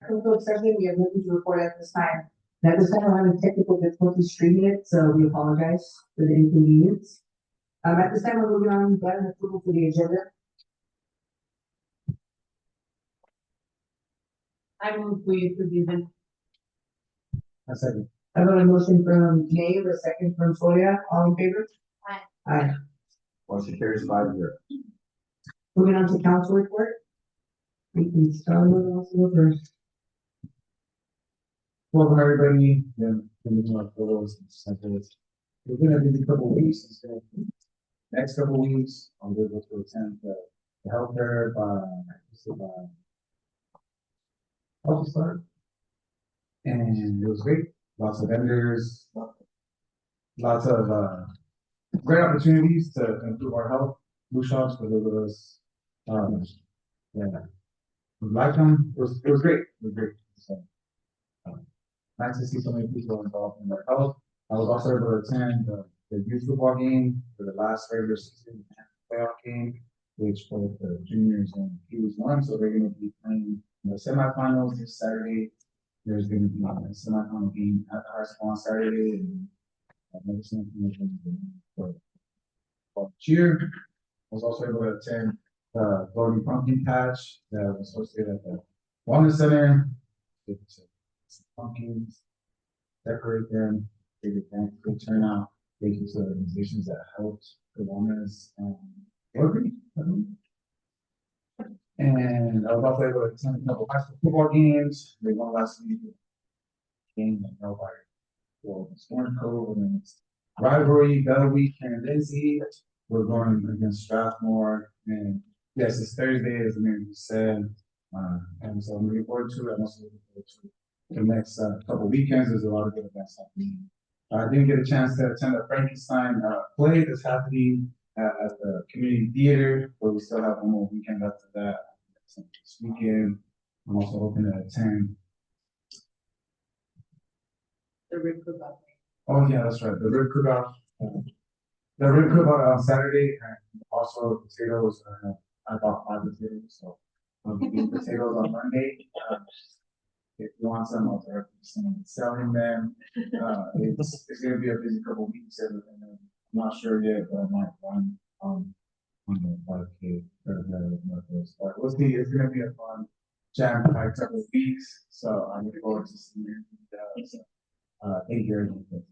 Closed session, we have nothing to report at this time. At this time, we're having technical difficulties streaming it, so we apologize for the inconvenience. At this time, we're moving on to item approval for the agenda. I move we approve the event. I second. I have a motion from Nate, a second from Soya, all in favor? Aye. Aye. Motion carries 5-0. Moving on to council report. We can start with council first. Welcome everybody. Our photos and samples. We're gonna do a couple of weeks instead. Next couple of weeks, I'm able to attend the healthcare health start. And it was great. Lots of vendors, lots of great opportunities to improve our health. Blue shops for those of us. We liked them. It was great. It was great. So, nice to see so many people involved in their health. I was also able to attend the youth football game for the last regular season playoff game, which both the juniors and Kiwis won. So they're going to be playing in the semifinals this Saturday. There's going to be a semifinal game at the high school on Saturday, and another semifinal for cheer. I was also able to attend the Floating Pumpkin Patch that was hosted at the Wellness Center. Pumpkins, decorate them, big event, good turnout. Thank you to the organizations that helped the wellness and Rotary. And I was also able to attend a couple high school football games. They won last week. Game that held by the Storm Cove, and then it's rivalry, Bell Week, and Lindsay. We're going against Strathmore, and yes, it's Thursday, as the mayor said. And so I'm looking forward to it. I'm also looking forward to the next couple weekends. There's a lot of good events happening. I didn't get a chance to attend the Frankenstein play that's happening at the community theater, but we still have one more weekend after that. This weekend, I'm also hoping to attend. The rib cook-off. Oh yeah, that's right. The rib cook-off. The rib cook-off on Saturday, and also potatoes. I bought 5 potatoes, so I'll be eating potatoes on Monday. If you want some, I'll start selling them. It's going to be a busy couple weeks, and I'm not sure yet, but I might run on the 5K or the Northwest. But we'll see. It's going to be a fun, jam-packed couple of weeks, so I look forward to seeing you. Thank you very much. Thank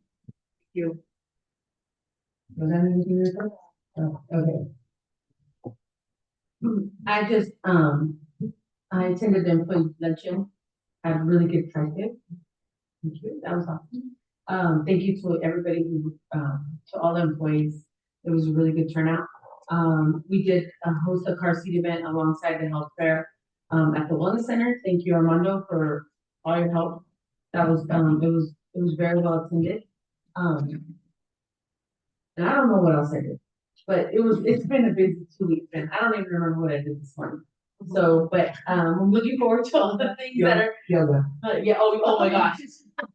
you. Was that anything you report? Oh, okay. I just I attended the employee luncheon. I had a really good time there. Thank you. That was awesome. Thank you to everybody who to all the employees. It was a really good turnout. We did host a car seat event alongside the health fair at the Wellness Center. Thank you, Armando, for all your help. That was it was very well attended. And I don't know what else I did, but it's been a busy 2 weeks, and I don't even remember what I did this morning. So, but I'm looking forward to all the things that are Yoga. yeah. Oh my gosh,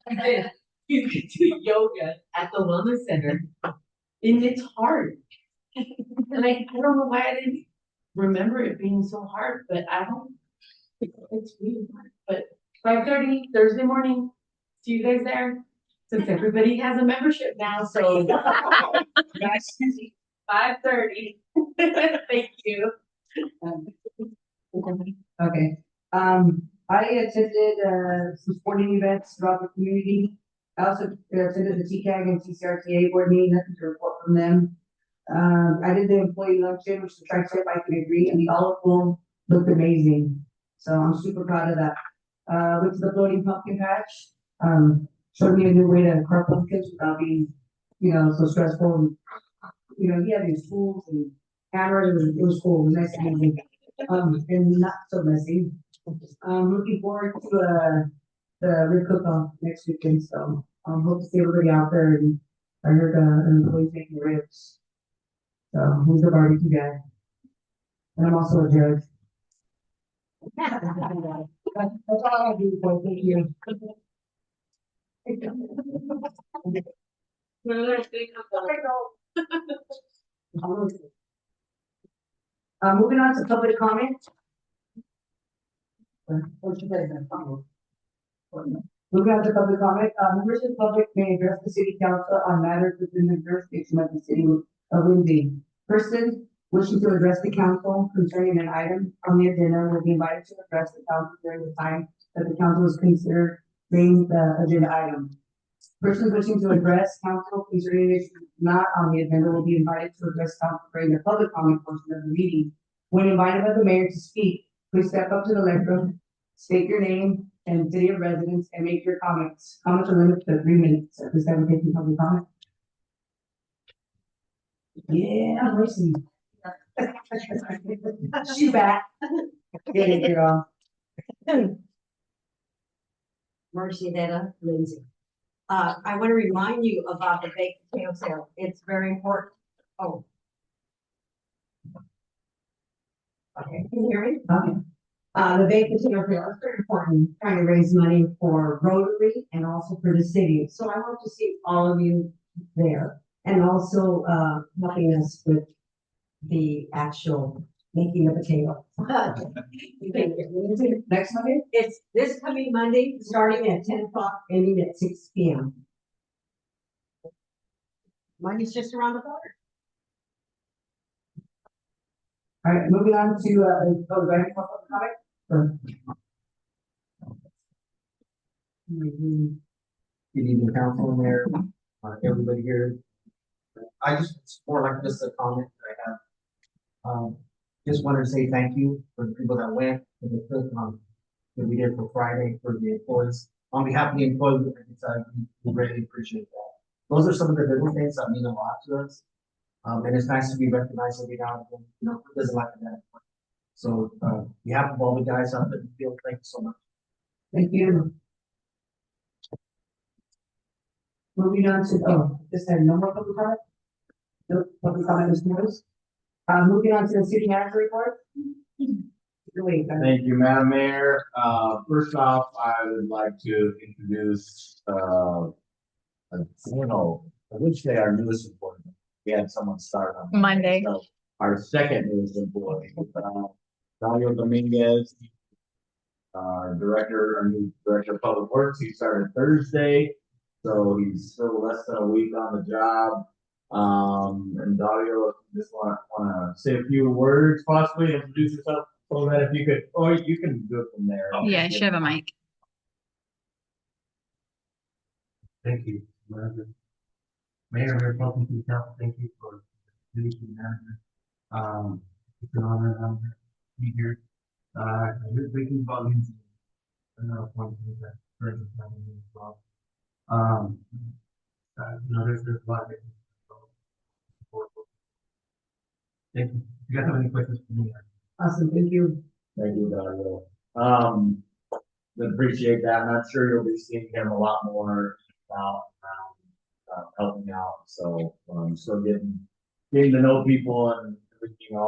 I did. You could do yoga at the Wellness Center, and it's hard. And I don't know why I didn't remember it being so hard, but it's really hard. But 5:30 Thursday morning, see you guys there. Since everybody has a membership now, so 5:30. Thank you. Okay. I attended some sporting events throughout the community. I also attended the TCAG and TCRTA board meeting. Nothing to report from them. I did the employee luncheon, which the track step I can agree. I mean, all of them looked amazing. So I'm super proud of that. Went to the floating pumpkin patch. Showed me a new way to carve pumpkins without being, so stressful. And, yeah, these tools and hammers. It was cool. It was nice and easy. And not so messy. Looking forward to the rib cook-off next weekend. So hope to see everybody out there. And I heard an employee making ribs. So he's the barbecue guy. And I'm also a judge. That's all I do. So thank you. Moving on to public comment. Moving on to public comment, members of the public may address the city council on matters within the jurisdiction of the city of Lindsay. Person wishing to address the council concerning an item on the agenda will be invited to address the council during the time that the council is considering the agenda item. Persons wishing to address council concerning issues not on the agenda will be invited to address council during the public comment portion of the meeting. When invited by the mayor to speak, please step up to the lectern, state your name and city of residence, and make your comments. Comments are limited to 3 minutes. At this time, we're taking public comment. Yeah, Mercy. She's back. Get it, girl. Mercy Netta, Lindsay. I want to remind you about the baked potato sale. It's very important. Oh. Okay, can you hear me? Okay. The baked potato sale is very important, trying to raise money for Rotary and also for the city. So I want to see all of you there and also, helping us with the actual making the potato. Next Monday? It's this coming Monday, starting at 10 o'clock, ending at 6 p.m. Monday's just around the corner. All right, moving on to, do I have public comment? Or- Good evening, council, mayor, everybody here. I just, it's more like just a comment that I have. Just wanted to say thank you for the people that went, for the cook, that we did for Friday for the employees. On behalf of the employees, we really appreciate that. Those are some of the little things that mean a lot to us. And it's nice to be recognized every now and then, you know, who doesn't like that? So, behalf of all the guys out there in the field, thank you so much. Thank you. Moving on to, this time, no more public comment? No public comment is closed. Moving on to the city manager report. Wait, Thank you, Madam Mayor. First off, I would like to introduce, I would say our newest employee. We had someone start on Monday. So our second newest employee, Daniel Dominguez. Our new director of public works, he started Thursday, so he's still less than a week on the job. And Dario, just want to say a few words, possibly introduce yourself, so that if you could, or you can do it from there. Yeah, I should have a mic. Thank you, Mayor, welcome to the council. Thank you for the city manager. It's an honor and honor to be here. We're thinking about Lindsay. Another point that very important as well. You know, there's a lot of things. Thank you. If you guys have any questions for me? awesome, thank you. Thank you, Dario. Appreciate that. I'm not sure you'll be seeing him a lot more out, helping out. So, still getting to know people and everything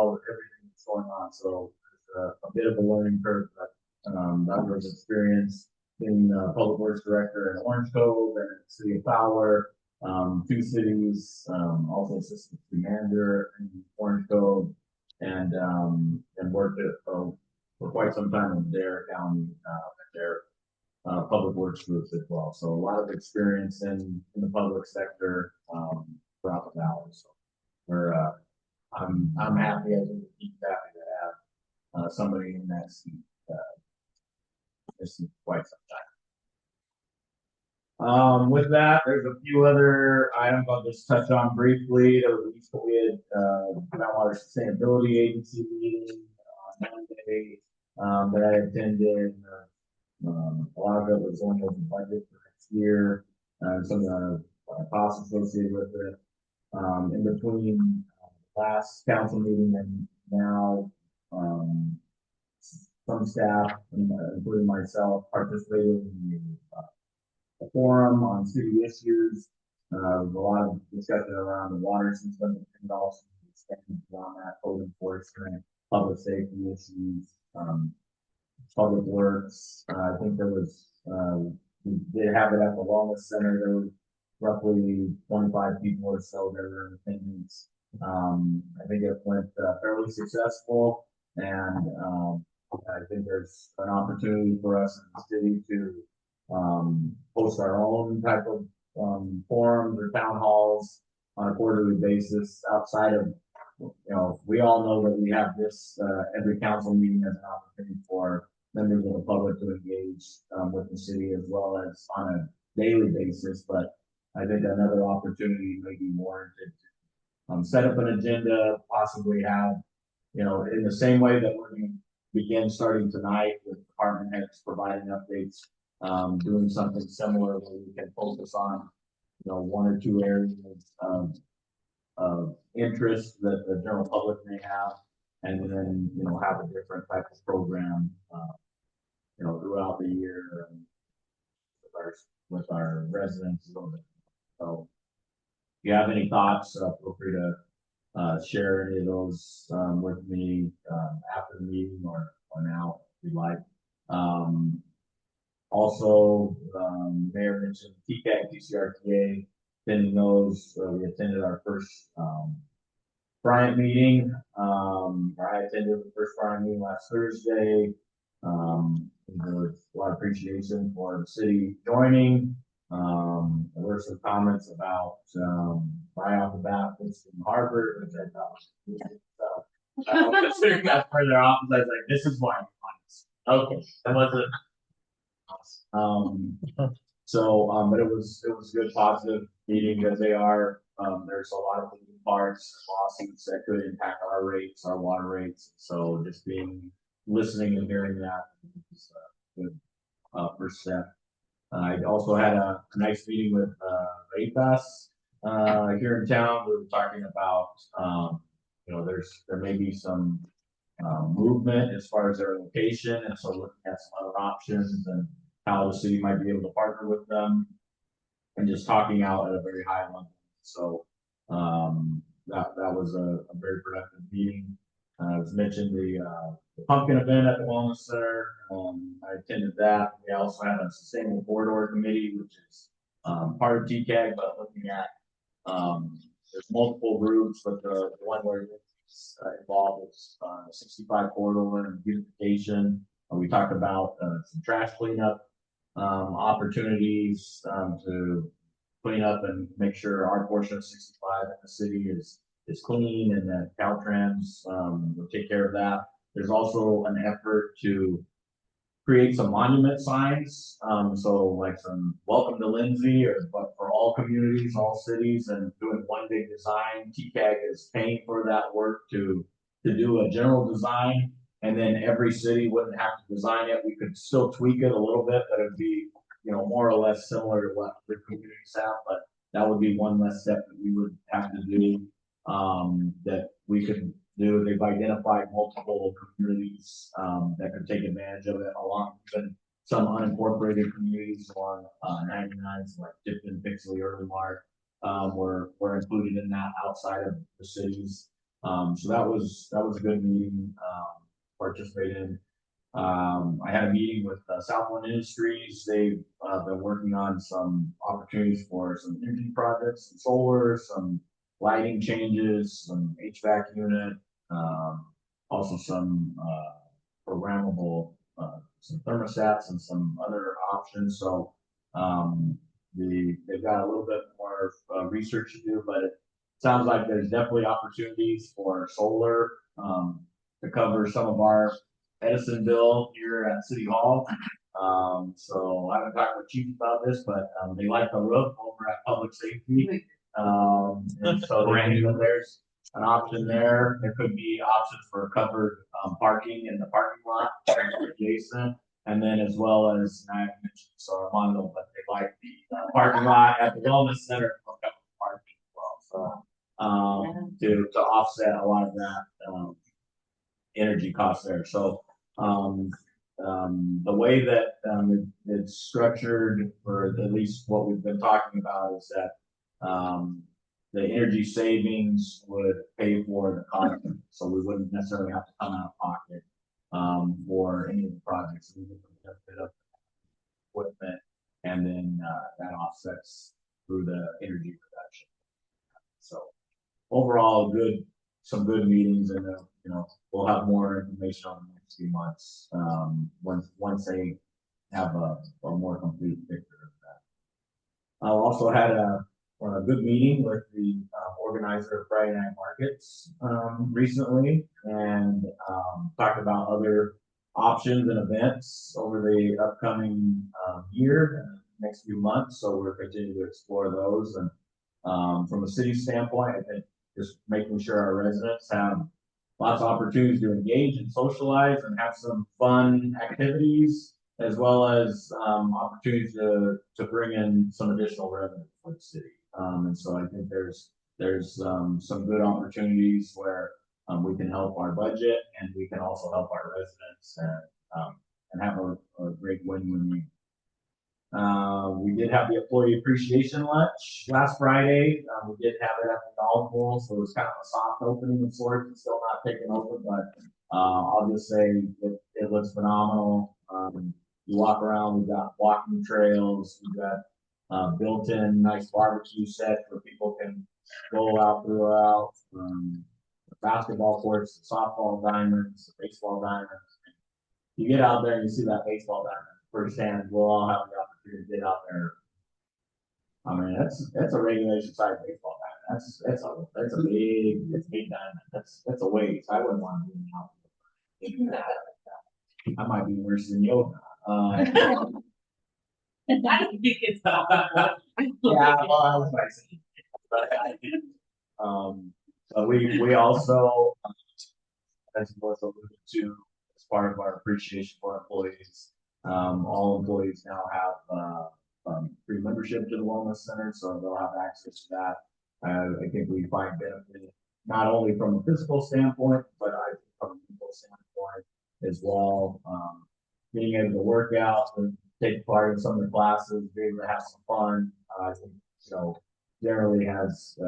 that's going on. So, it's a bit of a learning curve, but, that was experience being public works director in Orange Cove and City of Fowler, 2 cities, also assistant city manager in Orange Cove, and worked for quite some time in Dare County, their public works groups as well. So a lot of experience in the public sector throughout the valley. So I'm happy as a keep happy to have somebody in that seat. This is quite some time. With that, there's a few other items I'll just touch on briefly. There was recently a Groundwater Sustainability Agency meeting on Monday that I attended. A lot of it was on the budget for next year, some of the costs associated with it. In between last council meeting and now, some staff, including myself, participated in the forum on city issues. A lot of discussion around the water system and also expanding beyond that, code enforcement, public safety issues, public works. I think there was, we did have it at the Wellness Center. There was roughly 25 people or so that were in attendance. I think it went fairly successful, and I think think there's an opportunity for us in the city to, host our own type of, forums or town halls on a quarterly basis outside of, we all know that we have this, every council meeting as an opportunity for members of the public to engage, with the city as well as on a daily basis, but I think another opportunity may be warranted to, set up an agenda, possibly have, in the same way that we're gonna begin starting tonight with department heads providing updates, doing something similar where we can focus on, one or two areas of interest that the general public may have, and then, have a different type of program, throughout the year and with our residents. So, if you have any thoughts, feel free to share any of those with me after the meeting or now if you'd like. Also, Mayor mentioned TCAG, TCRTA. Attending those, we attended our first Bryant meeting. I attended the first Bryant meeting last Thursday. There was a lot of appreciation for the city joining. There were some comments about right off the bat, Princeton Harvard, which I thought was considering that further off, I was like, this is why I'm honest. Okay, that wasn't. But it was a good positive meeting because there's a lot of moving parts, lawsuits that could impact our rates, our water rates. So just listening and hearing that was a good first step. I also had a nice meeting with APAS here in town. We were talking about there may be some movement as far as their location, and so looking at some other options and how the city might be able to partner with them, and just talking out at a very high level. So that was a very productive meeting. As mentioned, the pumpkin event at the Wellness Center. I attended that. We also had a sustainable corridor committee, which is part of TCAG, but looking at there's multiple groups, but the one where it's involved is 65 corridor and beautification. We talked about some trash cleanup opportunities to clean up and make sure our portion of 65 in the city is clean, and that Caltrans will take care of that. There's also an effort to create some monument signs, so like some welcome to Lindsay, but for all communities, all cities, and doing one big design. TCAG is paying for that work to do a general design, and then every city wouldn't have to design it. We could still tweak it a little bit, but it'd be more or less similar to what the communities have. But that would be one less step that we would have to do. That we could do. They've identified multiple communities that could take advantage of it, along with some unincorporated communities along 99s like Tipton, Pixley, Early Mart were included in that outside of the cities. So that was a good meeting to participate in. I had a meeting with Southland Industries. They've been working on some opportunities for some energy projects, some solar, some lighting changes, some HVAC unit, also some programmable, some thermostats and some other options. So they've got a little bit more research to do, but it sounds like there's definitely opportunities for solar to cover some of our Edison bill here at City Hall. So I haven't talked with Chief about this, but they like the roof over at Public Safety. And so there's an option there. There could be options for covered parking in the parking lot adjacent, and then as well as I mentioned Armando, but they like the parking lot at the Wellness Center for covered parking as well. So to offset a lot of that energy cost there. So the way that it's structured, or at least what we've been talking about, is that the energy savings would pay for the cost, so we wouldn't necessarily have to come out of pocket for any of the projects. We get the benefit of equipment, and then that offsets through the energy production. So overall, some good meetings, and we'll have more information on the next few months, once they have a more complete picture of that. I also had a good meeting with the organizer of Friday Night Markets recently, and talked about other options and events over the upcoming year, next few months. So we're continuing to explore those, and from a city standpoint, I think just making sure our residents have lots of opportunities to engage and socialize and have some fun activities, as well as opportunities to bring in some additional revenue for the city. And so I think there's some good opportunities where we can help our budget, and we can also help our residents, and have a great win-win. We did have the employee appreciation lunch last Friday. We did have it at the golf bowl, so it was kind of a soft opening of sorts. It's still not taken over, but I'll just say it looks phenomenal. You walk around, we've got walking trails, we've got built-in nice barbecue set where people can go out throughout. The basketball courts, the softball diamonds, the baseball diamonds. You get out there and you see that baseball diamond firsthand. We'll all have the opportunity to get out there. I mean, that's a regulation size baseball diamond. That's a big diamond. That's a waste. I wouldn't want to be out. I might be worse than yoga. I don't think it's that. Yeah, well, I was nice. But we also, as was alluded to, as part of our appreciation for employees, all employees now have free membership to the wellness center, so they'll have access to that. I think we find benefit not only from a physical standpoint, but from a mental standpoint as well. Being able to work out and take part in some of the classes, be able to have some fun. I think, generally has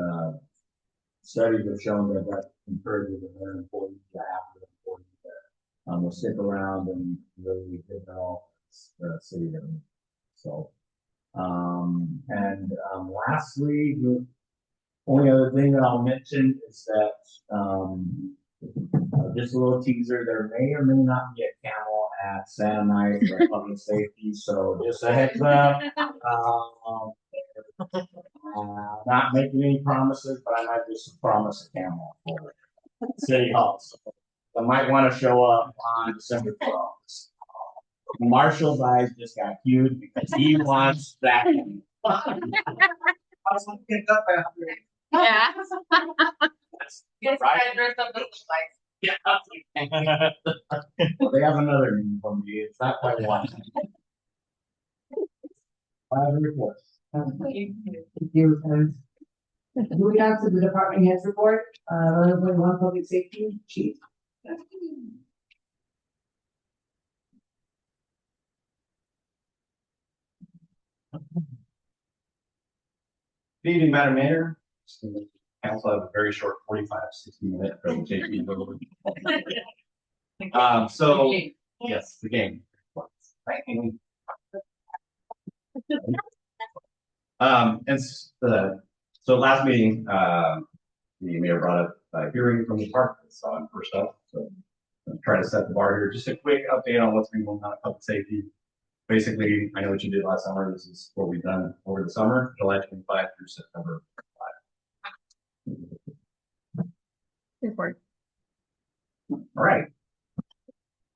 studies have shown that encourages their employees to have the employees that will stick around and really get to know the city. So, lastly, the only other thing that I'll mention is that just a little teaser, there may or may not be a camel at Santa Knight for public safety, so just a heads up. Not making any promises, but I might just promise a camel for City Hall. So I might want to show up on December 12th. Marshall's eyes just got huge because he wants that. Yeah. Right? Yeah. They have another name for me. It's not quite one. I have a report. Moving on to the department heads report, 11.1 public safety chief. Good evening, Madam Mayor. Council have a very short 45-60-minute presentation. Yes, the game. So last meeting, the mayor brought up a hearing from the department, so I'm first up. So I'm trying to set the bar here. Just a quick update on what's been going on in public safety. Basically, I know what you did last summer. This is what we've done over the summer, July 25 through September 5. Report. All right.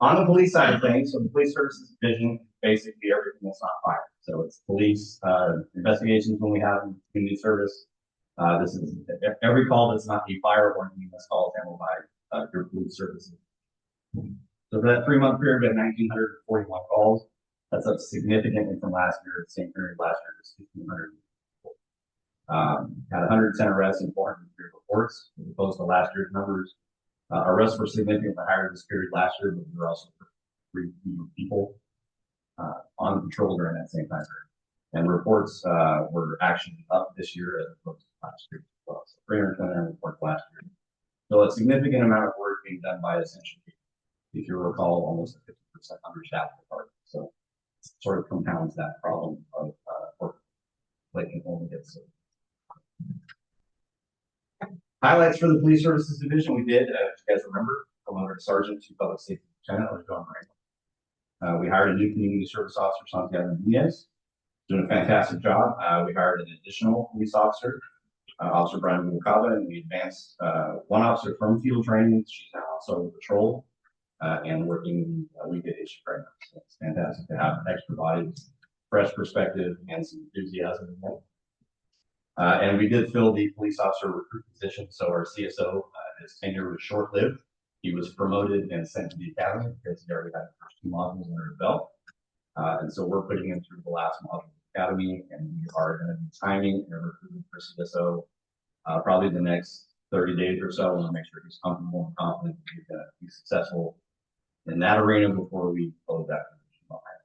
On the police side of things, so the police services division, basically everything that's not fire. So it's police investigations when we have community service. This is every call that's not a fire warning that's called handled by your police services. So for that 3-month period, we had 1,941 calls. That's up significantly from last year. The same period last year was 1,500. Had 110 arrests and 403 reports, as opposed to last year's numbers. Arrests were significantly higher this period last year, but we were also 3 people on patrol during that same time period. And reports were actually up this year as opposed to last year as well. So 329 reports last year. So a significant amount of work being done by essentially, if you recall, almost a 50% understaffed department. So it sort of compounds that problem of work like it only gets. Highlights for the police services division, we did, if you guys remember, Warrant Sergeant to Public Safety Lieutenant, or John Randall. We hired a new community service officer, Santiago Nunez, doing a fantastic job. We hired an additional police officer, Officer Brian Mukaba, and we advanced one officer from field training. She's now on solo patrol and working weekday shift right now. So it's fantastic to have extra bodies, fresh perspective, and some enthusiasm. And we did fill the police officer recruit position. So our CSO, his tenure was short-lived. He was promoted and sent to the academy because he already had the first 2 modules under his belt. And so we're putting him through the last module of the academy, and we are going to be timing and recruiting for CSO probably the next 30 days or so. We want to make sure he's comfortable and confident that he's going to be successful in that arena before we close that position behind.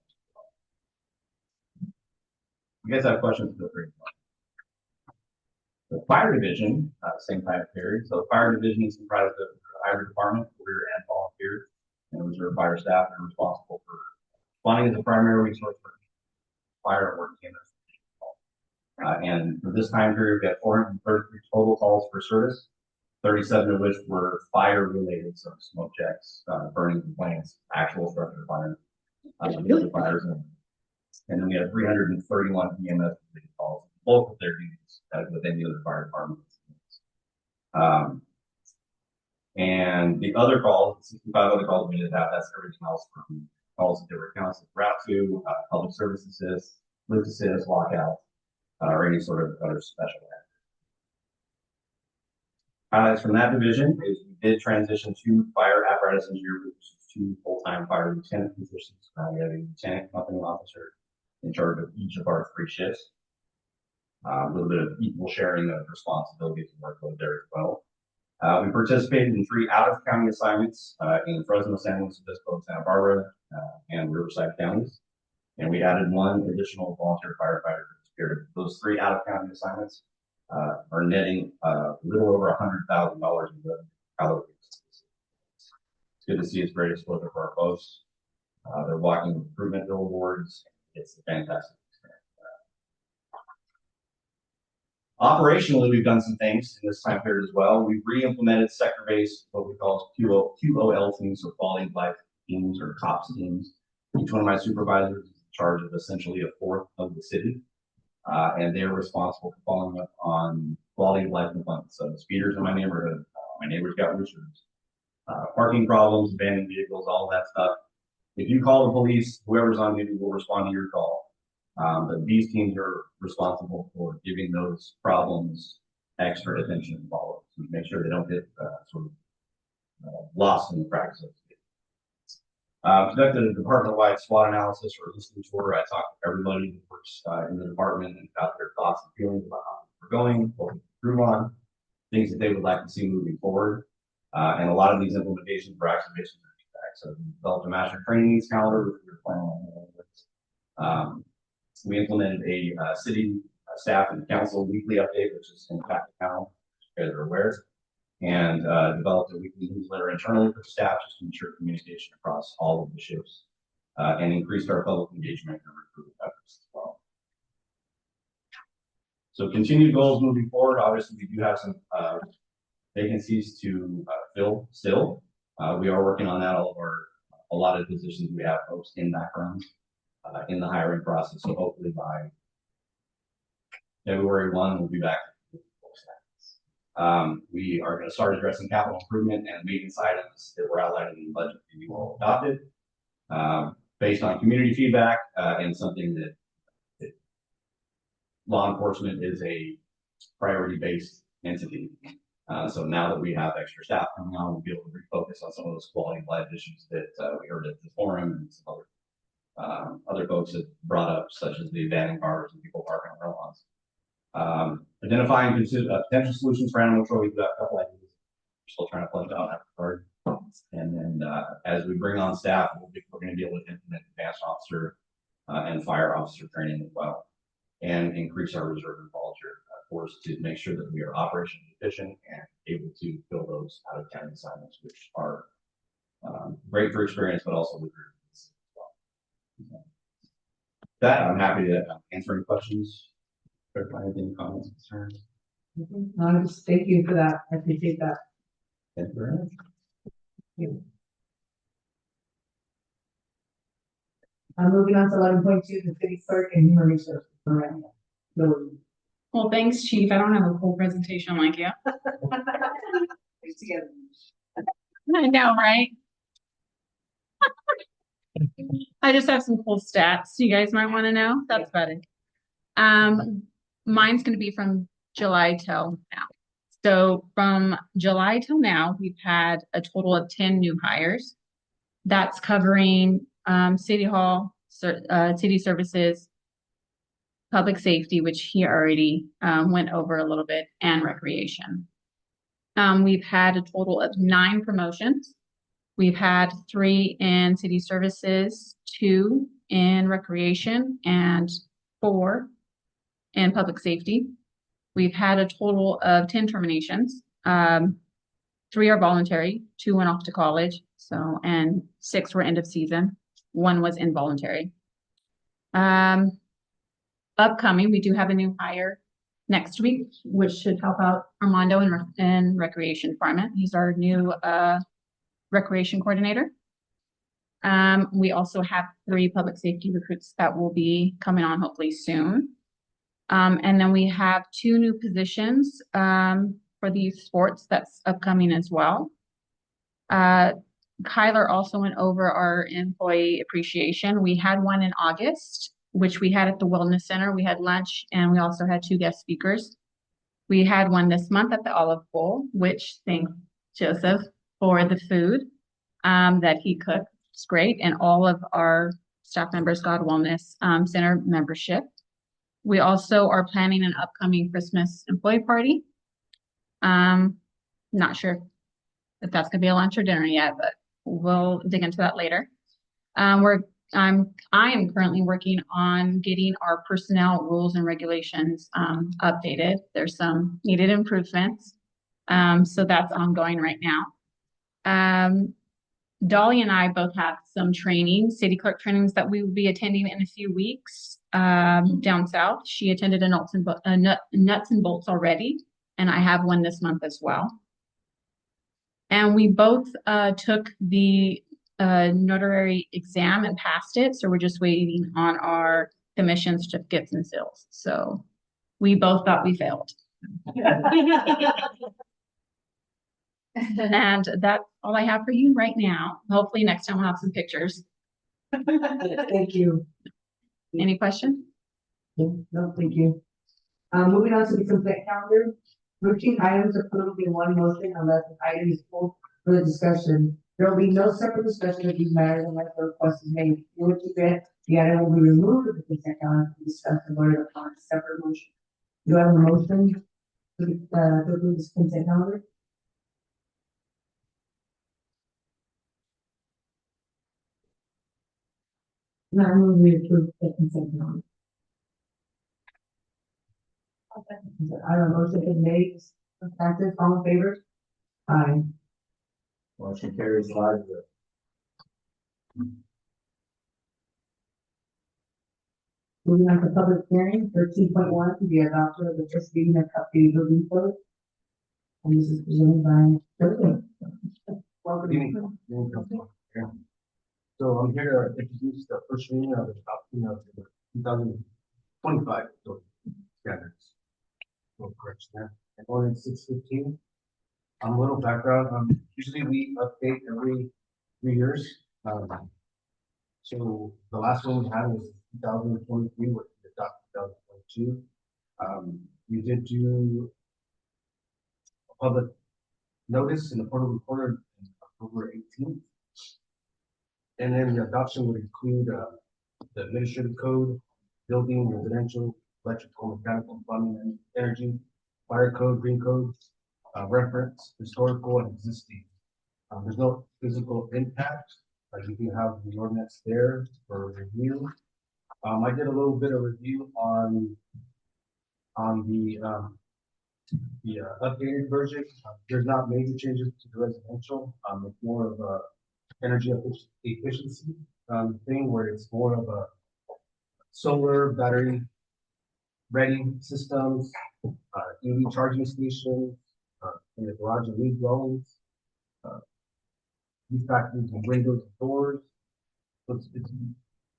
You guys have questions? Feel free. The fire division, same time period. So the fire division is comprised of the fire department, career and volunteers, and reserve fire staff are responsible for funding as a primary resource for fire work team. And for this time period, we had 433 total calls for service, 37 of which were fire related, so smoke checks, burning complaints, actual structure fire, fires, and then we had 331 EMS calls, both of their duties within the other fire departments. And the other calls, 65 other calls we did have, that's everything else from calls that they were accounts route to, public service assist, lift assist, lockout, or any sort of other special ed. Highlights from that division is we did transition 2 fire apparatus engineer positions, 2 full-time fire lieutenant positions. We have a lieutenant company officer in charge of each of our 3 shifts. A little bit of equal sharing of responsibilities and workload there as well. We participated in 3 out-of-county assignments in Fresno, San Luis Obispo, Santa Barbara, and Riverside counties. And we added 1 additional volunteer firefighter for this period. Those 3 out-of-county assignments are netting a little over $100,000 in revenue. It's good to see it's great exposure for our folks. They're walking improvement billboards. It's a fantastic experience. Operationally, we've done some things in this time period as well. We've re-implemented sector-based, what we call QOL teams, so quality of life teams or COPS teams. Each one of my supervisors is in charge of essentially 1/4 of the city, and they're responsible for following up on quality of life complaints. So speeders in my neighborhood, my neighbor's got roosters, parking problems, abandoned vehicles, all of that stuff. If you call the police, whoever's on duty will respond to your call. But these teams are responsible for giving those problems extra attention and follow-up to make sure they don't get lost in the cracks. Conducted a department-wide SWOT analysis or listening tour. I talked to everybody who works in the department and got their thoughts and feelings about how we're going, what we can improve on, things that they would like to see moving forward. And a lot of these implementations were actually based on their feedback. So we developed a master training needs calendar, which we were planning on. We implemented a city staff and council weekly update, which is in fact now, you guys are aware, and developed a weekly newsletter internally for staff just to ensure communication across all of the shifts, and increased our public engagement and recruitment efforts as well. So continued goals moving forward. Obviously, we do have some vacancies to fill still. We are working on that. All of our allotted positions, we have folks in background in the hiring process. So hopefully by February 1, we'll be back. We are going to start addressing capital improvement and maintenance items that were outlined in the budget that you all adopted, based on community feedback and something that law enforcement is a priority-based entity. So now that we have extra staff coming on, we'll be able to refocus on some of those quality of life issues that we heard at the forum and some other folks have brought up, such as the abandoned cars and people parking on our lawns. Identifying potential solutions for animal control. We've got a couple ideas. We're still trying to flesh out that regard. And then as we bring on staff, we're going to be able to implement advanced officer and fire officer training as well, and increase our reserve and volunteer force to make sure that we are operationally efficient and able to fill those out of county assignments, which are great for experience, but also lucrative as well. That I'm happy to answer any questions. Anything, comments, concerns? No, just thank you for that. I appreciate that. Thank you very much. Moving on to 11.2, the city clerk and human resources. Miranda. Lily. Well, thanks, Chief. I don't have a cool presentation like you. Together. I know, right? I just have some cool stats you guys might want to know. That's about it. Mine's going to be from July till now. So from July till now, we've had a total of 10 new hires. That's covering City Hall, city services, public safety, which he already went over a little bit, and recreation. We've had a total of 9 promotions. We've had 3 in city services, 2 in recreation, and 4 in public safety. We've had a total of 10 terminations. 3 are voluntary, 2 went off to college, and 6 were end of season. 1 was involuntary. Upcoming, we do have a new hire next week, which should help out Armando in recreation department. He's our new recreation coordinator. We also have 3 public safety recruits that will be coming on hopefully soon. And then we have 2 new positions for the youth sports that's upcoming as well. Kyler also went over our employee appreciation. We had one in August, which we had at the Wellness Center. We had lunch, and we also had 2 guest speakers. We had one this month at the Olive Bowl, which thanks Joseph for the food that he cooked. It's great. And all of our staff members got Wellness Center membership. We also are planning an upcoming Christmas employee party. Not sure if that's gonna be a lunch or dinner yet, but we'll dig into that later. I am currently working on getting our personnel rules and regulations updated. There's some needed improvements. So that's ongoing right now. Dolly and I both have some training, city clerk trainings that we will be attending in a few weeks down south. She attended a nuts and bolts already, and I have one this month as well. And we both took the notary exam and passed it, so we're just waiting on our commission certificates and seals. So we both thought we failed. And that's all I have for you right now. Hopefully next time we'll have some pictures. Thank you. Any questions? No, thank you. Moving on to the consent calendar. Routine items approved in one motion unless an item is pulled for the discussion. There will be no separate discussion of these matters unless a request is made. In which event, the item will be removed from the consent calendar to discuss and voted upon a separate motion. Do I have a motion to approve this consent calendar? No, I move we approve the consent calendar. I don't know, motion been made, effective, all in favor? Aye. Motion carries 5-0. Moving on to public hearing, 13.1, to be adopted of the first reading of updated building code. And this is presented by Shirley. Welcome. So I'm here to introduce the first reading of the adoption of the 2025 standards. So correction there. And ordinance 615. A little background. Usually we update every 3 years. So the last one we had was 2023, which we adopted 2022. We did do a public notice in the Portal Reporter on October 18th. And then the adoption would include the administrative code, building, residential, electrical, mechanical, plumbing, and energy, fire code, green code, reference, historical, and existing. There's no physical impact. You can have the ordinance there for review. I did a little bit of review on the updated version. There's not major changes to the residential. It's more of a energy efficiency thing where it's more of a solar battery ready systems, EV charging stations in the garage and new dwellings, these factories and windows and doors. So it's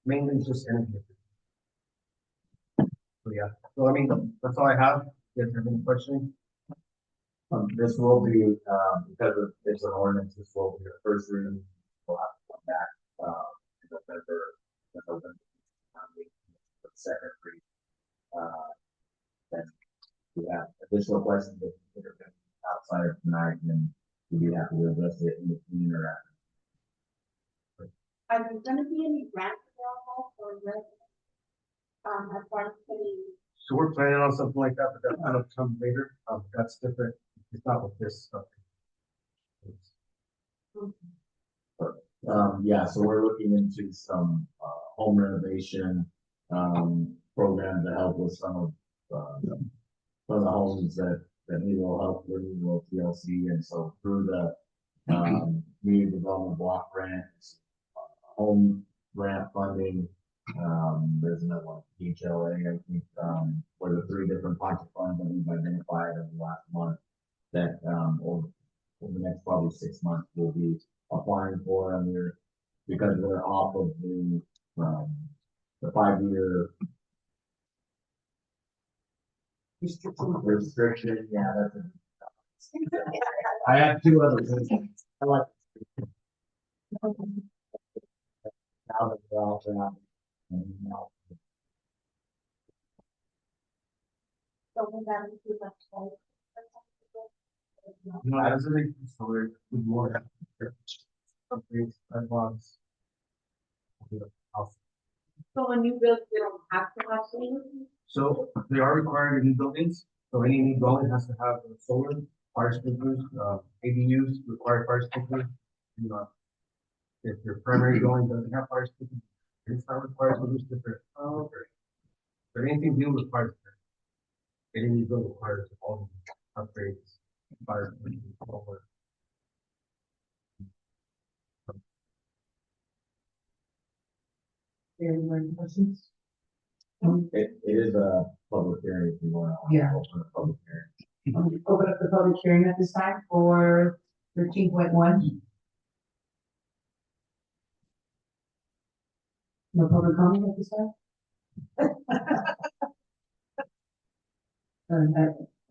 mainly just energy. So, yeah, so I mean, that's all I have. You guys have any questions? This will be, because it's an ordinance, this will be the first reading. We'll have to come back, in November, for the second reading. Then we have additional questions that are going outside of tonight, and we have to address it in between or after. Are there gonna be any grants available for residents? As far as getting, So we're planning on something like that, but that's gonna come later. That's different. It's not with this stuff. Yeah, so we're looking into some, home renovation, program to help with some of the homes that need a little help with a little TLC, and so through the, community development block grants, home grant funding, there's another one, HLA, I think, were the three different pots of funds that we've identified in the last month that, over the next probably 6 months, we'll be applying for, and because we're off of the 5-year restriction, yeah, that's it. I have two other things. I like. Now that we're all around, and now, so when that include like, No, I was really concerned with more. Upgrades, advance. So when you build, you don't have to have solar? So they are required in new buildings, so any new building has to have solar, fire sprinklers, ADUs, required fire sprinklers. You know, if your primary building doesn't have fire sprinklers, it's not required, so there's different. But anything new requires. Any new building requires all the upgrades, fire sprinklers, solar. Any more questions? it is a public hearing if you want to. Yeah. Open a public hearing. Open up the public hearing at this time for 13.1. No public comment at this time?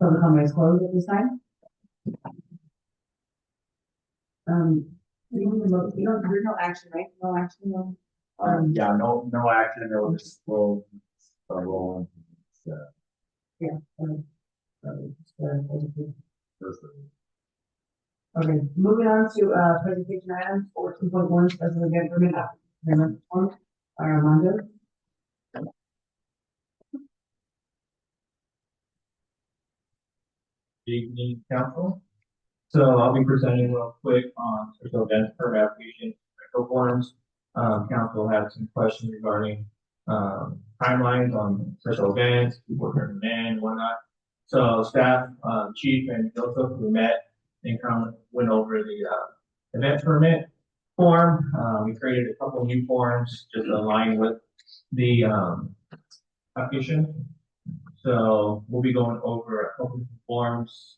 Public comment is closed at this time? There's no action, right? No action, no. Yeah, no action, no, just we'll start rolling. Yeah. First reading. Okay, moving on to, presentation items 14.1, special event permit application form by Armando. Good evening, council. So I'll be presenting real quick on special events permit application special forms. Council had some questions regarding, timelines on special events, people turning in, whatnot. So staff, chief and Joseph, we met and kind of went over the, event permit form. We created a couple new forms just to align with the, application. So we'll be going over a couple of forms,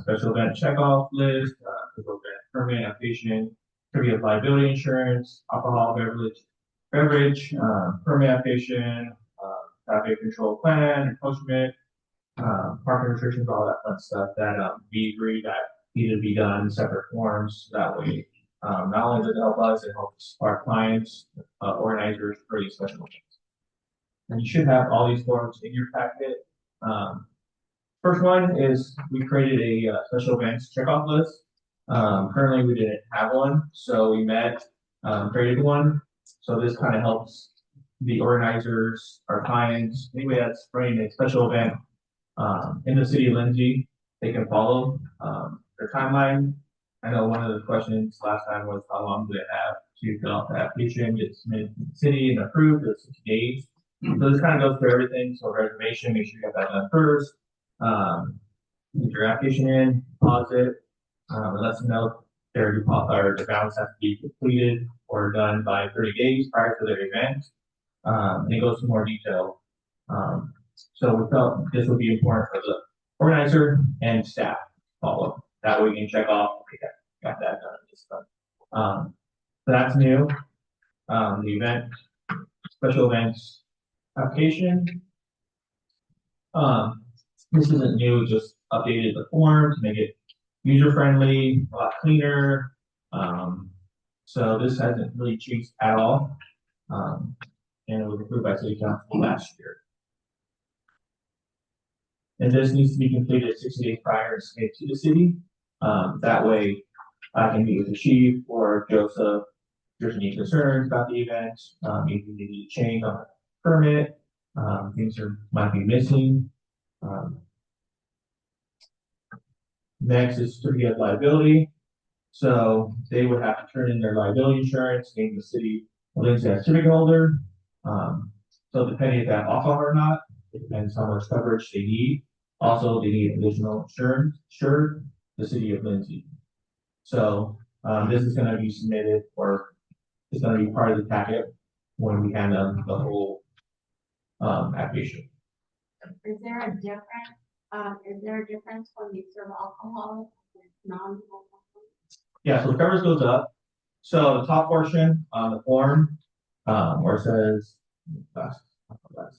special event checkoff list, special event permit application, trivia liability insurance, alcohol beverage, permit application, traffic control plan, encroachment, parking restrictions, all that fun stuff that, we agree that need to be done in separate forms. That way, not only does it help us, it helps our clients, organizers for these special events. And you should have all these forms in your packet. First one is we created a special events checkoff list. Currently we didn't have one, so we met, created one. So this kind of helps the organizers, our clients, anybody that's running a special event in the city of Lindsay, they can follow their timeline. I know one of the questions last time was how long do they have to fill out the application, get submitted to the city and approved, it's 60 days. So this kind of goes through everything. So reservation, make sure you have that done first. Get your application in, deposit. It lets them know their balance has to be completed or done by 30 days prior to their event. And it goes into more detail. So we felt this would be important for the organizer and staff to follow. That way we can check off, okay, got that done, this done. So that's new. The event special events application. This isn't new, just updated the form to make it user-friendly, a lot cleaner. So this hasn't really changed at all. And it was approved by City Council last year. And this needs to be completed 60 days prior and submitted to the city. That way I can meet with the chief or Joseph. If there's any concerns about the event, maybe they need to change on the permit, things might be missing. Next is certificate of liability. So they would have to turn in their liability insurance, name the city of Lindsay as certificate holder. So depending if they have alcohol or not, it depends how much coverage they need. Also, they need additional insurance, the city of Lindsay. So this is going to be submitted, or it's going to be part of the packet when we hand them the whole application. Is there a difference when you serve alcohol and non-alcoholic? Yeah, so the coverage goes up. So the top portion on the form, where it says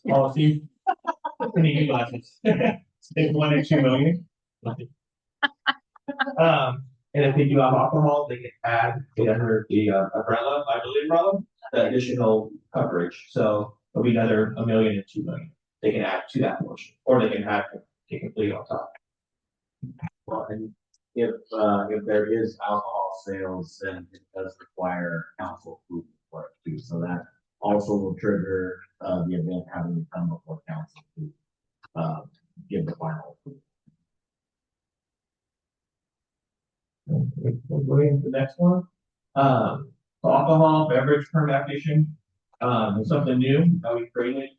policy, I need new glasses. It's 1 and 2 million. And if they do have alcohol, they can add it under the umbrella, liability umbrella, the additional coverage. So it'll be another 1 million and 2 million. They can add to that portion, or they can have it complete on top. Well, and if there is alcohol sales, then it does require council approval for it too. So that also will trigger the event having to come before council to give the final approval. We'll go into the next one. So alcohol beverage permit application. Is something new that we created.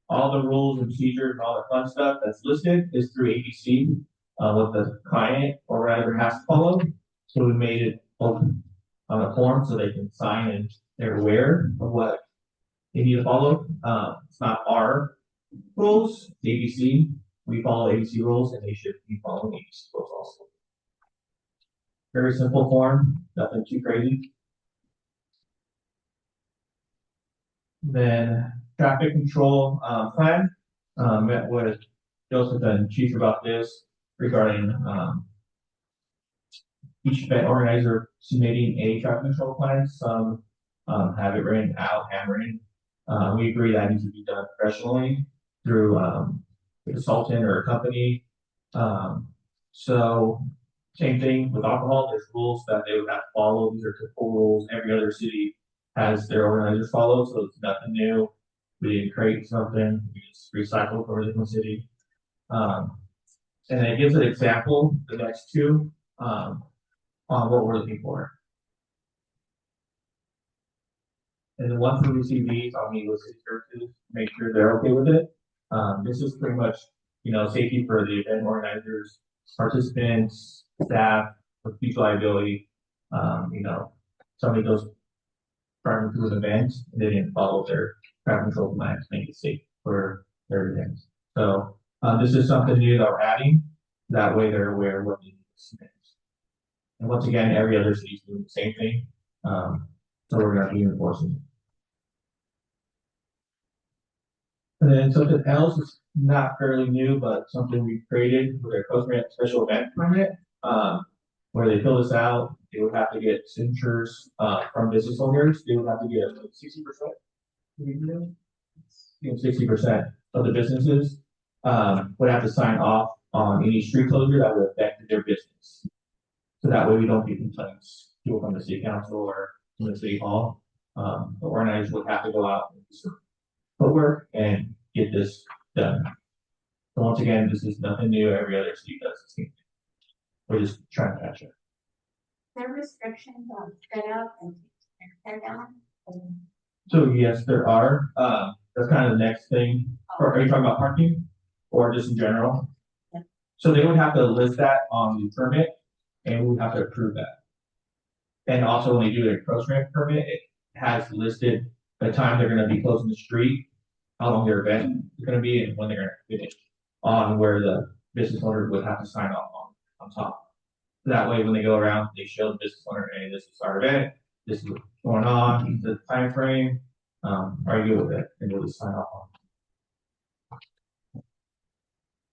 All the rules and procedures and all the fun stuff that's listed is through ABC, what the client or whatever has to follow. So we made it open on a form so they can sign and they're aware of what they need to follow. It's not our rules, it's ABC. We follow ABC rules and they should be following ABC rules also. Very simple form, nothing too crazy. Then traffic control plan. Met with Joseph and Chief about this regarding each event organizer submitting a traffic control plan. Some have it written out, handwritten. We agree that needs to be done professionally through a consultant or a company. So same thing with alcohol. There's rules that they would have to follow. These are typical rules every other city has their organizers follow, so it's nothing new. We didn't create something, we just recycled from a different city. And it gives an example, the next two, on what we're looking for. And then once we receive these, I'll meet with city services, make sure they're okay with it. This is pretty much, safety for the event organizers, participants, staff, for future liability. Somebody goes driving through an event, and they didn't follow their traffic control plan to make it safe for their events. So this is something new that we're adding. That way they're aware of what they need to submit. And once again, every other city is doing the same thing. So we're going to be enforcing it. And then something else is not fairly new, but something we created with our post-grant special event permit, where they fill this out. They would have to get signatures from business owners. They would have to get 60%. 60% of the businesses would have to sign off on any street closure that would affect their business. So that way we don't get complaints. People from the city council or from the city hall. The organizers would have to go out and do some footwork and get this done. So once again, this is nothing new. Every other city does the same thing. We're just trying to catch up. There are restrictions on set up and tear down. So yes, there are. That's kind of the next thing. Or are you talking about parking or just in general? Yeah. So they would have to list that on the permit and we would have to approve that. And also when they do their post-grant permit, it has listed the time they're going to be closing the street, how long their event is going to be, and when they're going to finish on where the business owner would have to sign off on top. That way, when they go around, they show the business owner, hey, this is our event, this is what's going on, the time frame, are you with it, and we'll just sign off on it.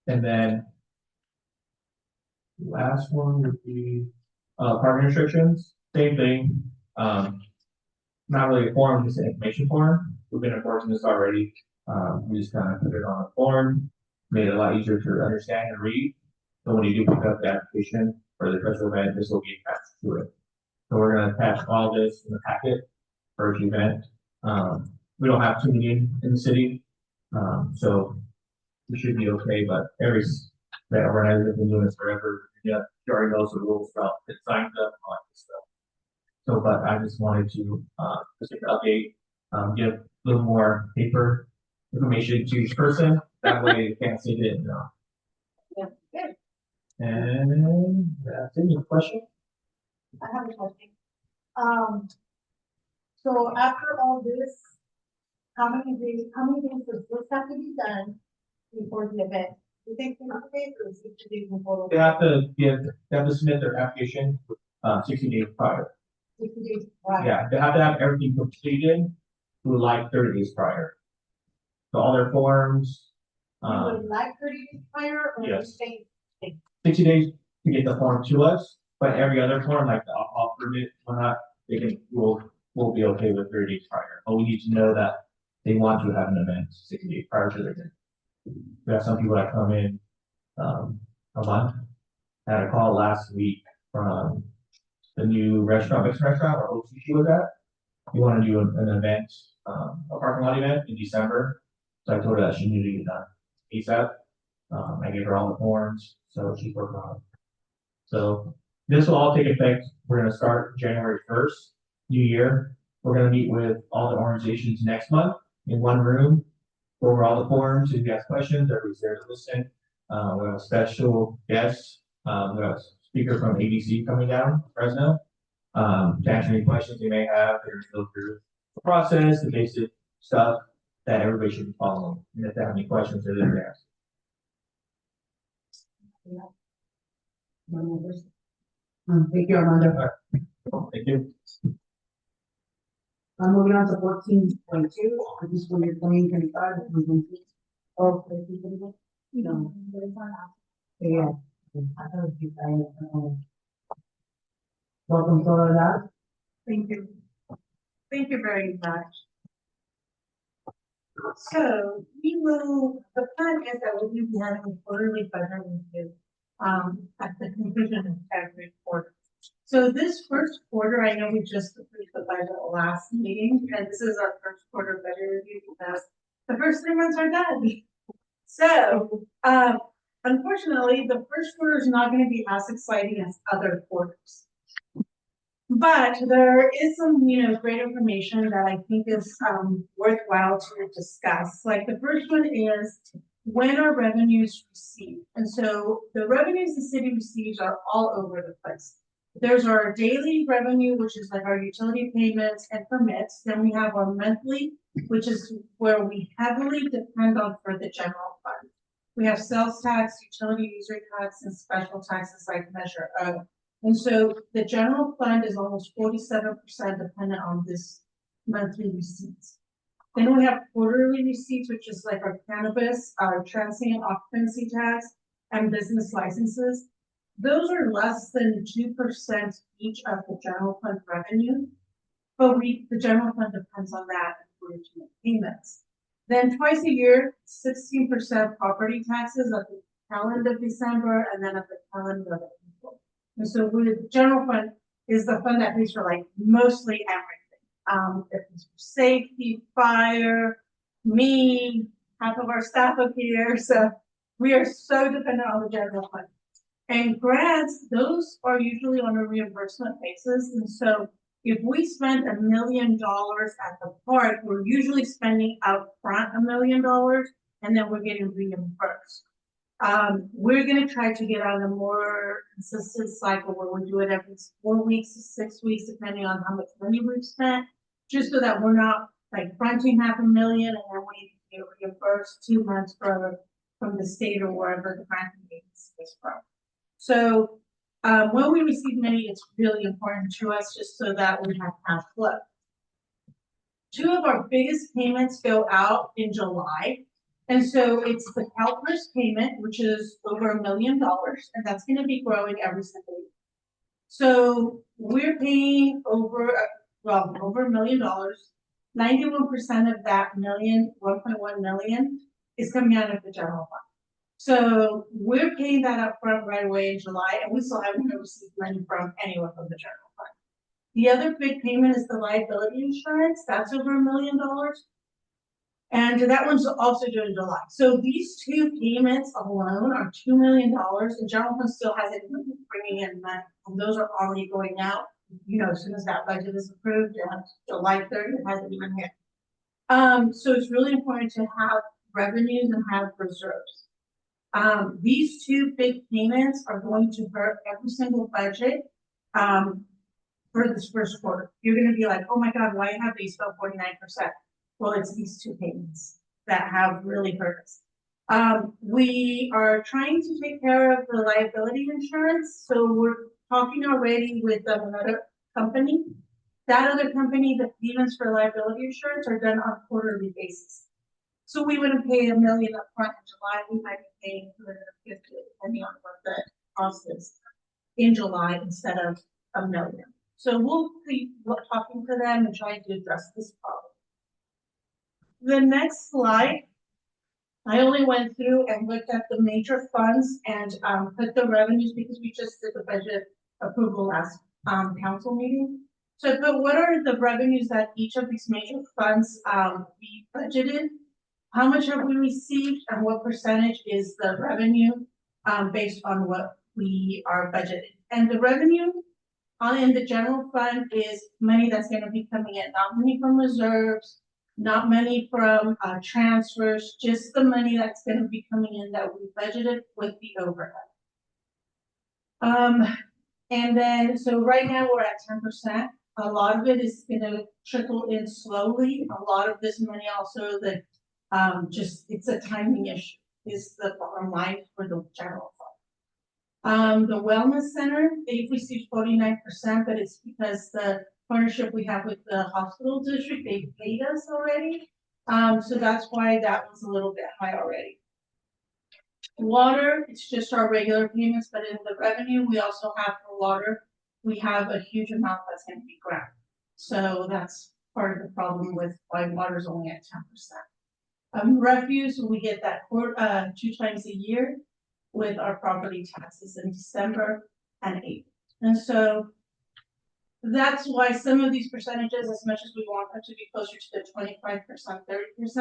And then last one would be, parking restrictions, same thing, not really a form, just an information form. We've been enforcing this already. We just kind of put it on a form, made it a lot easier to understand and read. So when you do pick up the application for the special event, this will be attached to it. So we're gonna attach all this in the packet for each event. We don't have too many in the city, so we should be okay, but that organizer has been doing this forever. Yeah, she already knows the rules about it signs up and all that stuff. So, but I just wanted to, just take an update, give a little more paper information to each person. That way you can't see it, Yeah, good. And that's it. Any question? I have a question. So after all this, how many days does this have to be done before the event? You think 60 days or 60 days before? They have to submit their application, 60 days prior. 60 days prior. Yeah, they have to have everything completed through like 30 days prior. So all their forms, You would like 30 days prior or you yes. think 60 days to get the form to us, but every other form, like the off permit, whatnot, we'll be okay with 30 days prior. But we need to know that they want to have an event 60 days prior to their event. We have some people that come in, a month. I had a call last week from the new mixed restaurant where OTC was at. We want to do an event, a parking lot event in December. So I told her that she needed to get done ASAP. I gave her all the forms, so she's working on it. So this will all take effect. We're gonna start January 1st, new year. We're gonna meet with all the organizations next month in one room, go over all the forms, if you ask questions, everybody's there to listen. We have a special guest, we have a speaker from ABC coming down, Fresno, to answer any questions they may have. They're gonna go through the process, the basic stuff that everybody should be following. And if they have any questions, they're there to ask. Thank you, Armando. Thank you. Moving on to 14.2, fiscal year 2025. Oh, no. Yeah. Welcome, Soledad. Thank you. Thank you very much. So the plan is that we'll be having a quarterly budget review, at the conclusion of every quarter. So this first quarter, I know we just approved the budget last meeting, and this is our first quarter budget review because the first 3 months are done. So, unfortunately, the first quarter is not gonna be as exciting as other quarters. But there is some, great information that I think is worthwhile to discuss. Like the first one is when are revenues received? And so the revenues the city receives are all over the place. There's our daily revenue, which is like our utility payments and permits. Then we have our monthly, which is where we heavily depend on for the general fund. We have sales tax, utility user tax, and special taxes like Measure O. And so the general fund is almost 47% dependent on this monthly receipts. Then we have quarterly receipts, which is like our cannabis, our transient occupancy tax, and business licenses. Those are less than 2% each of the general fund revenue, but the general fund depends on that in order to make payments. Then twice a year, 16% property taxes at the tail end of December and then at the tail end of April. And so the general fund is the fund that pays for like mostly everything. It pays for safety, fire, me, half of our staff up here. So we are so dependent on the general fund. And grants, those are usually on a reimbursement basis. And so if we spend $1 million at the park, we're usually spending out front $1 million and then we're getting reimbursed. We're going to try to get on a more consistent cycle where we do it every 4 weeks to 6 weeks, depending on how much money we've spent, just so that we're not like fronting $500,000 and then we get reimbursed 2 months from the state or wherever the granting agency is from. So when we receive money, it's really important to us just so that we have cash flow. two of our biggest payments go out in July. And so it's the CalPERS payment, which is over $1 million, and that's gonna be growing every single year. So we're paying over $1 million. 91% of that 1.1 million is coming out of the general fund. So we're paying that up front right away in July, and we still haven't received money from anyone from the general fund. The other big payment is the liability insurance. That's over $1 million. And that one's also due in July. So these two payments alone are $2 million. The general fund still hasn't been bringing in money. And those are already going out, as soon as that budget is approved, July 30th, it hasn't even hit. So it's really important to have revenues and have reserves. These two big payments are going to hurt every single budget for this first quarter. You're going to be like, oh my God, why have they spent 49%? Well, it's these two payments that have really hurt us. We are trying to take care of the liability insurance. So we're talking already with another company. That other company, the payments for liability insurance are done on a quarterly basis. So we wouldn't pay $1 million up front in July. We might be paying $250, depending on what the cost is in July instead of $1 million. So we'll keep talking to them and trying to address this problem. The next slide, I only went through and looked at the major funds and put the revenues because we just did the budget approval last council meeting. So I put what are the revenues that each of these major funds we budgeted, how much have we received, and what percentage is the revenue based on what we are budgeted. And the revenue in the general fund is money that's going to be coming in, not money from reserves, not money from transfers, just the money that's going to be coming in that we budgeted with the overhead. And then, so right now we're at 10%. A lot of it is going to trickle in slowly. A lot of this money also that it's a timing issue is the bottom line for the general fund. The wellness center, they've received 49%, but it's because the partnership we have with the hospital district, they paid us already. So that's why that was a little bit high already. Water, it's just our regular payments, but in the revenue, we also have for water, we have a huge amount that's going to be grant. So that's part of the problem with why water is only at 10%. Refuse, we get that 2 times a year with our property taxes in December and April. And so that's why some of these percentages, as much as we want them to be closer to the 25%,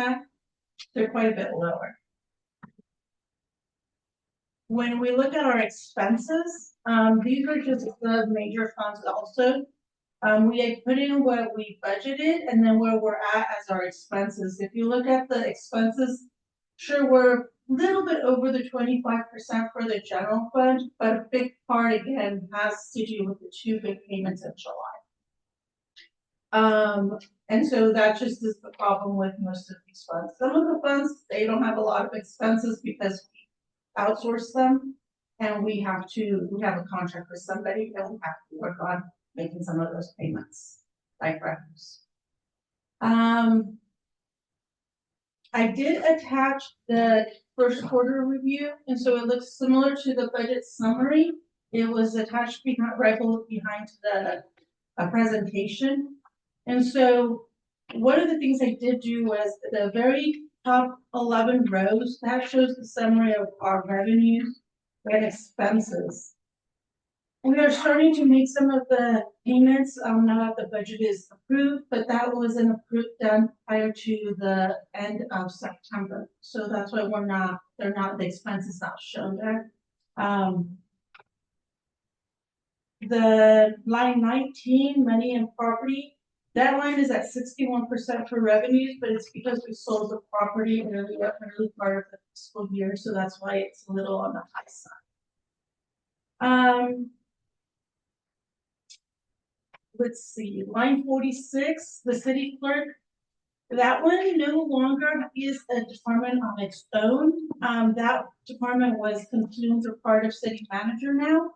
30%, they're quite a bit lower. When we look at our expenses, these are just the major funds also. We had put in what we budgeted and then where we're at as our expenses. If you look at the expenses, sure, we're a little bit over the 25% for the general fund, but a big part again has to do with the 2 big payments in July. And so that just is the problem with most of these funds. Some of the funds, they don't have a lot of expenses because we outsource them and we have a contract with somebody and we have to work on making some of those payments, like revenues. I did attach the first quarter review, and so it looks similar to the budget summary. It was attached right behind the presentation. And so one of the things I did do was the very top 11 rows, that shows the summary of our revenues and expenses. We are starting to make some of the payments now that the budget is approved, but that wasn't done prior to the end of September. So that's why the expenses not shown there. The line 19, money and property, that line is at 61% for revenues, but it's because we sold the property in early part of the fiscal year, so that's why it's a little on the high side. Let's see, line 46, the city clerk. That one no longer is a department on its own. That department was consumed as part of city manager now.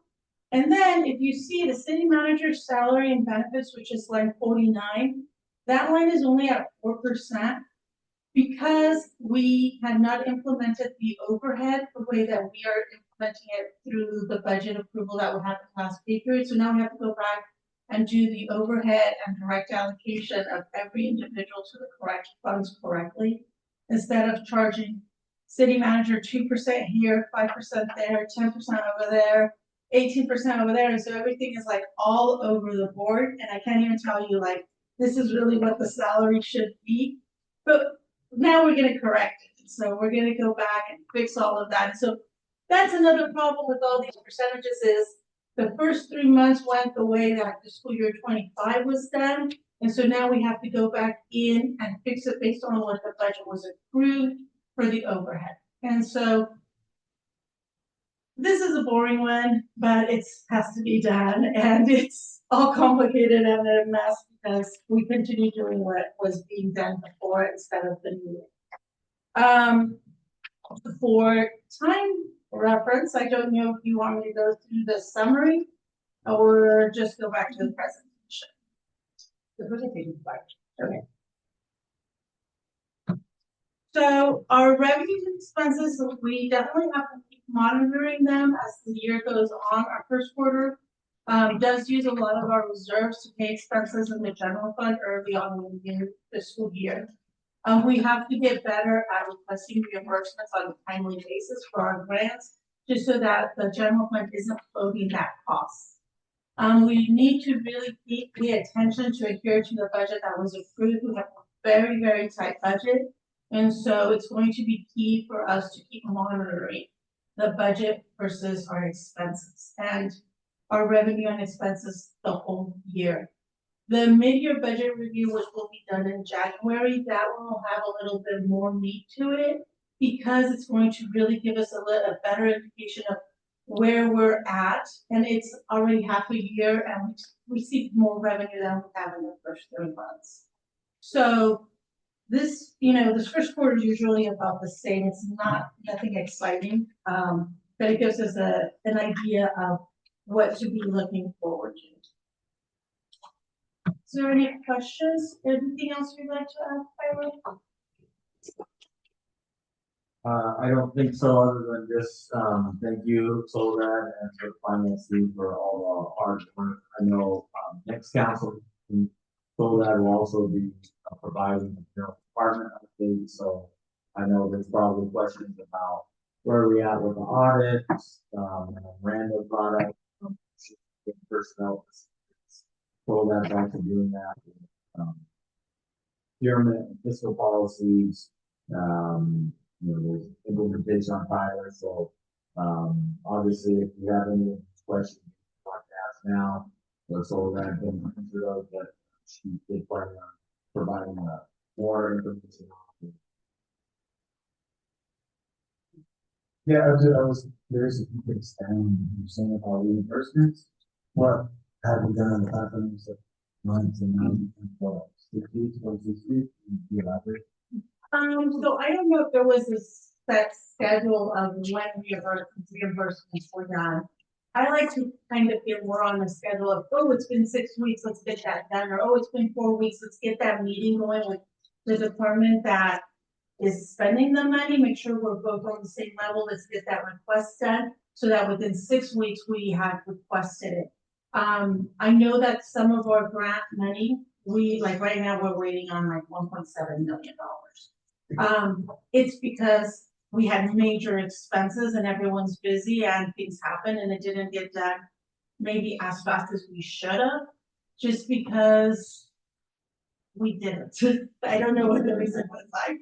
And then if you see the city manager's salary and benefits, which is line 49, that line is only at 4%. Because we had not implemented the overhead the way that we are implementing it through the budget approval that would happen last pay period. So now we have to go back and do the overhead and direct allocation of every individual to the correct funds correctly, instead of charging city manager 2% here, 5% there, 10% over there, 18% over there. And so everything is like all over the board. And I can't even tell you like, this is really what the salary should be. But now we're gonna correct it. So we're gonna go back and fix all of that. So that's another problem with all these percentages is the first 3 months went the way that fiscal year 25 was done. And so now we have to go back in and fix it based on what the budget was approved for the overhead. And so this is a boring one, but it has to be done, and it's all complicated and a mess because we continue doing what was being done before instead of the new. For time reference, I don't know if you want me to go through the summary or just go back to the presentation. The presentation is fine. Okay. So our revenues and expenses, we definitely have to keep monitoring them as the year goes on. Our first quarter does use a lot of our reserves to pay expenses in the general fund early on in the fiscal year. We have to get better at requesting reimbursements on a timely basis for our grants, just so that the general fund isn't floating that cost. We need to really pay attention to adhere to the budget that was approved. We have a very, very tight budget. And so it's going to be key for us to keep monitoring the budget versus our expenses and our revenue and expenses the whole year. The mid-year budget review, which will be done in January, that one will have a little bit more meat to it because it's going to really give us a better indication of where we're at. And it's already half a year and we received more revenue than we have in the first 3 months. So this, this first quarter is usually about the same. It's nothing exciting, but it gives us an idea of what to be looking forward to. Is there any questions? Anything else you'd like to add, Kyrie? I don't think so, other than just, thank you, Soledad, and for the finance team for all the hard work. I know, next council, Soledad will also be providing the general department update, so I know there's probably questions about where we at with the audit, and random product, personnel. Soledad's actually doing that, procurement, fiscal policies, there's implementation on pilot, so, obviously, if you have any questions, you can ask now, or Soledad can answer those, but she did plan on providing more information. Yeah, I was curious if you could expand on what you're saying about reimbursements. What have you done in the past months and now, what, 6 weeks, 6 weeks? Can you elaborate? So I don't know if there was a set schedule of when reimbursements were done. I like to kind of get more on the schedule of, oh, it's been 6 weeks, let's get that done, or oh, it's been 4 weeks, let's get that meeting going with the department that is spending the money, make sure we're both on the same level, let's get that request done, so that within 6 weeks we have requested it. I know that some of our grant money, right now we're waiting on like $1.7 million. It's because we had major expenses and everyone's busy and things happen and it didn't get done maybe as fast as we should have, just because we didn't. I don't know what the reason was. I've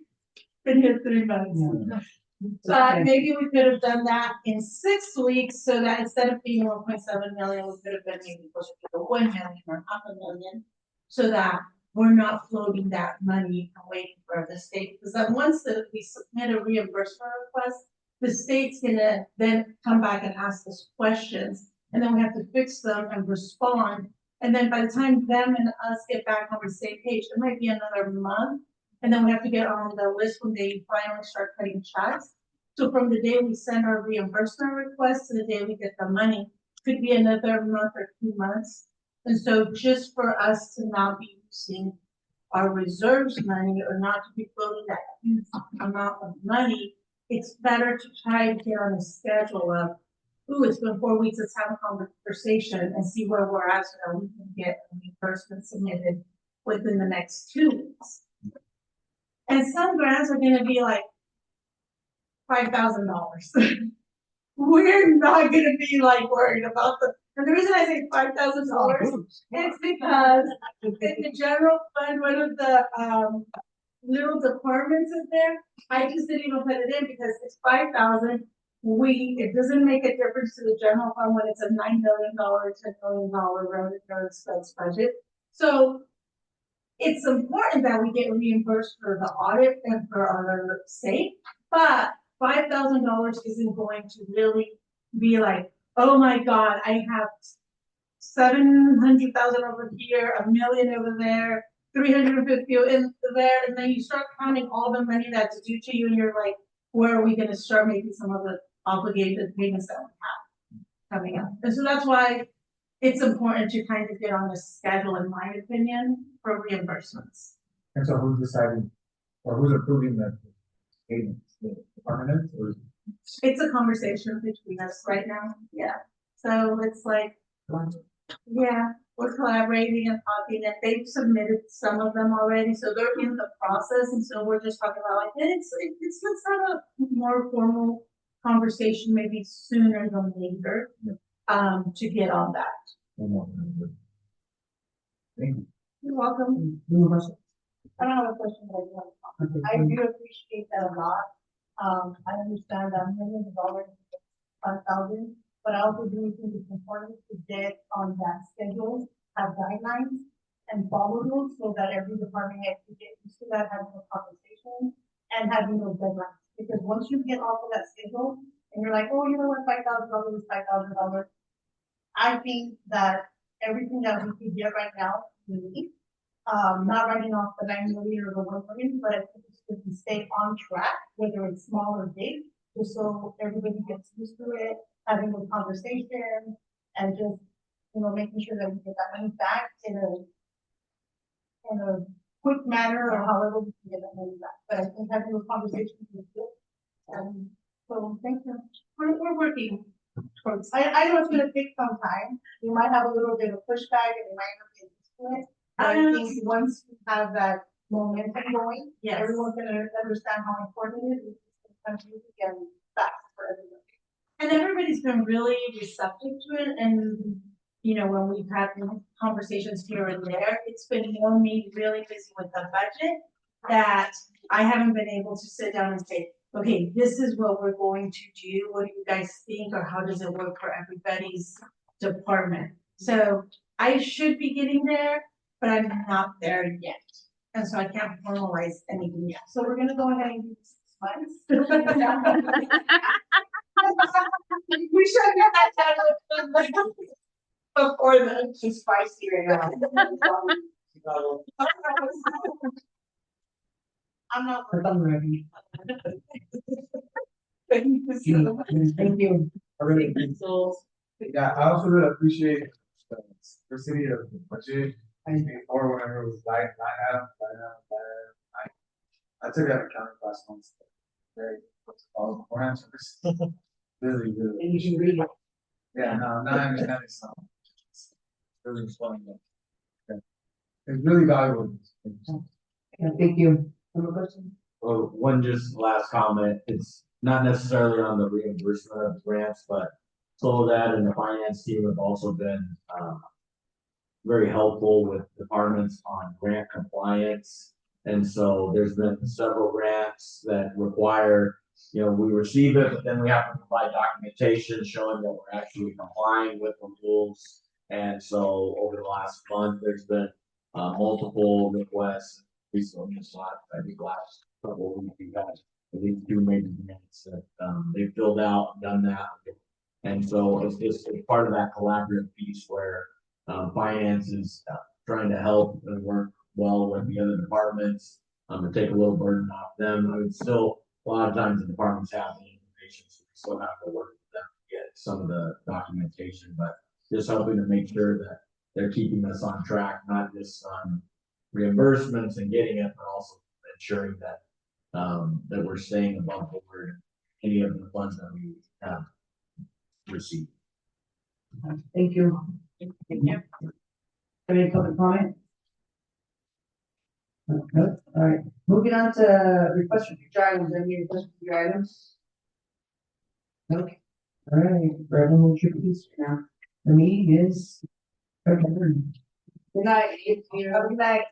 been here 3 months. Yeah. But maybe we could have done that in 6 weeks so that instead of being 1.7 million, we could have been maybe closer to 1 million or $500,000, so that we're not floating that money and waiting for the state. Because then once we submit a reimbursement request, the state's gonna then come back and ask us questions, and then we have to fix them and respond. And then by the time them and us get back on the same page, it might be another month. And then we have to get on the list when they finally start cutting checks. So from the day we send our reimbursement request to the day we get the money, could be another month or 2 months. And so just for us to not be using our reserves money or not to be floating that huge amount of money, it's better to try to get on a schedule of, ooh, it's been 4 weeks, let's have a conversation and see where we're at so that we can get a reimbursement submitted within the next 2 weeks. And some grants are gonna be like $5,000. We're not gonna be like worried about and the reason I say $5,000 is because in the general fund, one of the, little departments in there, I just didn't even put it in because it's 5,000. It doesn't make a difference to the general fund when it's a $9 million, $10 million road expense budget. So it's important that we get reimbursed for the audit and for our sake, but $5,000 isn't going to really be like, oh my God, I have 700,000 over here, 1 million over there, 350 in there, and then you start counting all the money that's due to you, and you're like, where are we gonna start making some of the obligated payments that we have coming up? And so that's why it's important to kind of get on a schedule, in my opinion, for reimbursements. And so who's deciding, or who's approving the payments, the department, or? It's a conversation between us right now, yeah. So it's like, yeah, we're collaborating and talking, and they've submitted some of them already, so they're in the process, and so we're just talking about like, it's let's have a more formal conversation maybe sooner than later, to get on that. Thank you. You're welcome. I don't have a question, but I do appreciate that a lot. I understand that millions of dollars, 5,000, but I also do think it's important to get on that schedule, have guidelines, and follow those so that every department has to get used to that, having a conversation and having those deadlines. Because once you get off of that schedule and you're like, oh, you know what, $5,000 is $5,000. I think that everything that we can get right now, we need. Not writing off the 9 million or the 1 million, but I think it's good to stay on track, whether it's small or big, just so everybody gets used to it, having a conversation, and just, making sure that we get that money back in a quick manner or however we can get that money back. But I think having those conversations is good. So thank you. We're working towards, I know it's gonna take some time. You might have a little bit of pushback and you might not get used to it. I think once we have that momentum going, Yes. everyone's gonna understand how important it is. It's continue to get fast for everybody. And everybody's been really receptive to it, and, when we've had conversations here and there, it's been more me really busy with the budget that I haven't been able to sit down and say, okay, this is what we're going to do, what do you guys think, or how does it work for everybody's department? So I should be getting there, but I'm not there yet. And so I can't formalize anything yet. So we're gonna go ahead and do 6 months. We should get that done before then. She's spicy right now. I'm not. I'm ready. Thank you. I really, yeah, I also really appreciate the diversity of the budget. I think before whenever it was line item. I took that accounting class once. Very, four answers. Really, really. And you can read it. Yeah, no, now I understand it some. It's really fun. Yeah. It's really valuable. Yeah, thank you. Have a question? Well, one just last comment, it's not necessarily on the reimbursement of grants, but that and the finance team have also been, very helpful with departments on grant compliance. And so there's been several grants that require, we receive it, but then we have to provide documentation showing that we're actually complying with the rules. And so over the last month, there's been multiple requests. Recently, I think last couple of weeks, we've had at least 2 major grants that they've filled out, done that. And so it's just part of that collaborative piece where finance is trying to help and work well with the other departments to take a little burden off them. I mean, still a lot of times the departments have the information, so we still have to work with them to get some of the documentation, but just helping to make sure that they're keeping us on track, not just on reimbursements and getting it, but also ensuring that, that we're staying above board any of the funds that we have received. Thank you. Any public comment? Okay, all right, moving on to request for future items, any request for future items? Okay, all right, Reverend, will you please now, the meeting is adjourned. Good night, good night.